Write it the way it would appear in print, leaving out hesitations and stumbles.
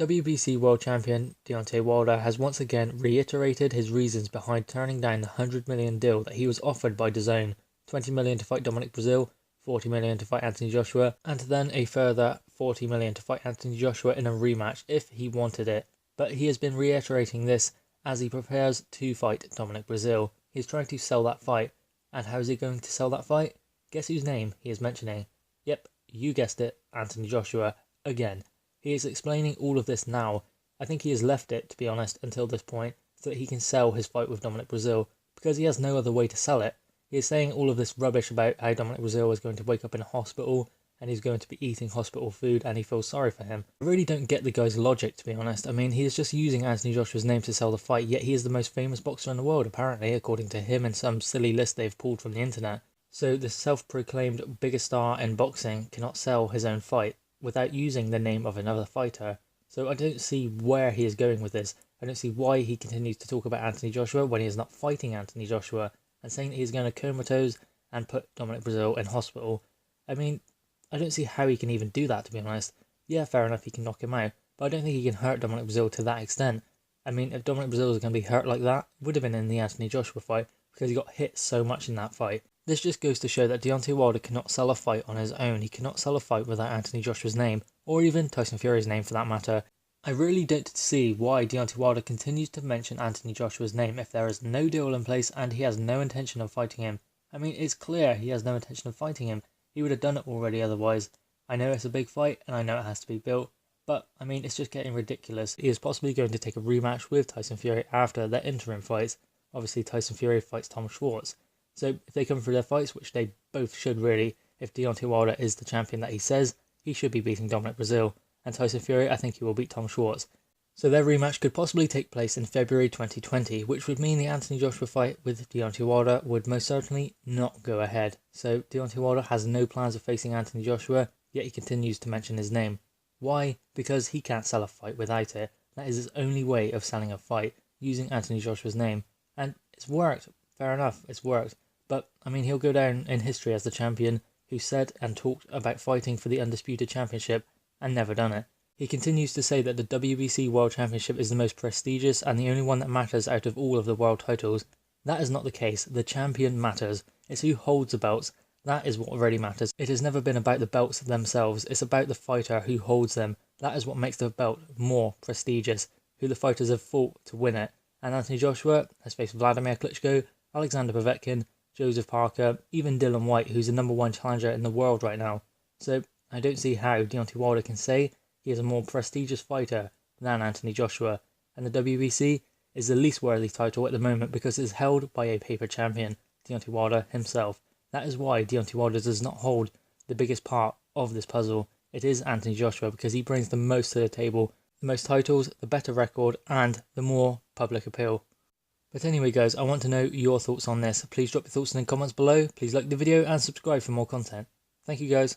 WBC World Champion Deontay Wilder has once again reiterated his reasons behind turning down the $100 million deal that he was offered by DAZN, $20 million to fight Dominic Breazeale, $40 million to fight Anthony Joshua, and then a further $40 million to fight Anthony Joshua in a rematch if he wanted it. But he has been reiterating this as he prepares to fight Dominic Breazeale. He's trying to sell that fight. And how is he going to sell that fight? Guess whose name he is mentioning? Yep, you guessed it, Anthony Joshua, again. He is explaining all of this now. I think he has left it, to be honest, until this point, so that he can sell his fight with Dominic Breazeale, because he has no other way to sell it. He is saying all of this rubbish about how Dominic Breazeale is going to wake up in a hospital, and he's going to be eating hospital food, and he feels sorry for him. I really don't get the guy's logic, to be honest. I mean, he is just using Anthony Joshua's name to sell the fight, yet he is the most famous boxer in the world, apparently, according to him and some silly list they've pulled from the internet. So the self-proclaimed biggest star in boxing cannot sell his own fight without using the name of another fighter. So I don't see where he is going with this. I don't see why he continues to talk about Anthony Joshua when he is not fighting Anthony Joshua, and saying that he's going to comatose and put Dominic Breazeale in hospital. I mean, I don't see how he can even do that, to be honest. Yeah, fair enough, he can knock him out, but I don't think he can hurt Dominic Breazeale to that extent. I mean, if Dominic Breazeale was going to be hurt like that, it would have been in the Anthony Joshua fight, because he got hit so much in that fight. This just goes to show that Deontay Wilder cannot sell a fight on his own. He cannot sell a fight without Anthony Joshua's name, or even Tyson Fury's name for that matter. I really don't see why Deontay Wilder continues to mention Anthony Joshua's name if there is no deal in place and he has no intention of fighting him. I mean, it's clear he has no intention of fighting him. He would have done it already otherwise. I know it's a big fight and I know it has to be built, but I mean, it's just getting ridiculous. He is possibly going to take a rematch with Tyson Fury after their interim fights. Obviously, Tyson Fury fights Tom Schwartz. So if they come for their fights, which they both should really, if Deontay Wilder is the champion that he says, he should be beating Dominic Breazeale. And Tyson Fury, I think he will beat Tom Schwartz. So their rematch could possibly take place in February 2020, which would mean the Anthony Joshua fight with Deontay Wilder would most certainly not go ahead. So Deontay Wilder has no plans of facing Anthony Joshua, yet he continues to mention his name. Why? Because he can't sell a fight without it. That is his only way of selling a fight, using Anthony Joshua's name. And it's worked. Fair enough, it's worked. But, I mean, he'll go down in history as the champion who said and talked about fighting for the undisputed championship and never done it. He continues to say that the WBC World Championship is the most prestigious and the only one that matters out of all of the world titles. That is not the case. The champion matters. It's who holds the belts. That is what really matters. It has never been about the belts themselves. It's about the fighter who holds them. That is what makes the belt more prestigious, who the fighters have fought to win it. And Anthony Joshua has faced Vladimir Klitschko, Alexander Povetkin, Joseph Parker, even Dylan White, who's the #1 challenger in the world right now. So I don't see how Deontay Wilder can say he is a more prestigious fighter than Anthony Joshua, and the WBC is the least worthy title at the moment because it is held by a paper champion, Deontay Wilder himself. That is why Deontay Wilder does not hold the biggest part of this puzzle. It is Anthony Joshua because he brings the most to the table, the most titles, the better record, and the more public appeal. But anyway guys, I want to know your thoughts on this. Please drop your thoughts in the comments below. Please like the video and subscribe for more content. Thank you guys.